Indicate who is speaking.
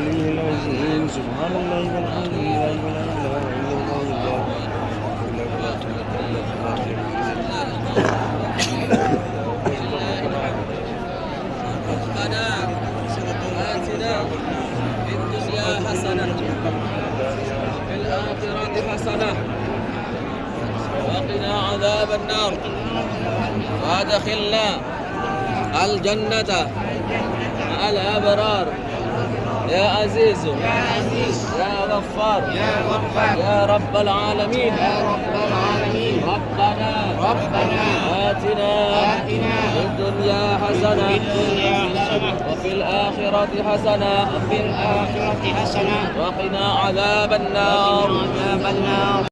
Speaker 1: العلي العظيم سبحان الله والحمد لله ولا إله إلا الله
Speaker 2: ربنا آتنا في الدنيا حسنة وفي الآخرة حسنة وقنا عذاب النار وأدخلنا الجنة مع الأبرار يا عزيز يا غفار يا رب العالمين ربنا آتنا في الدنيا حسنة وفي الآخرة حسنة وقنا عذاب النار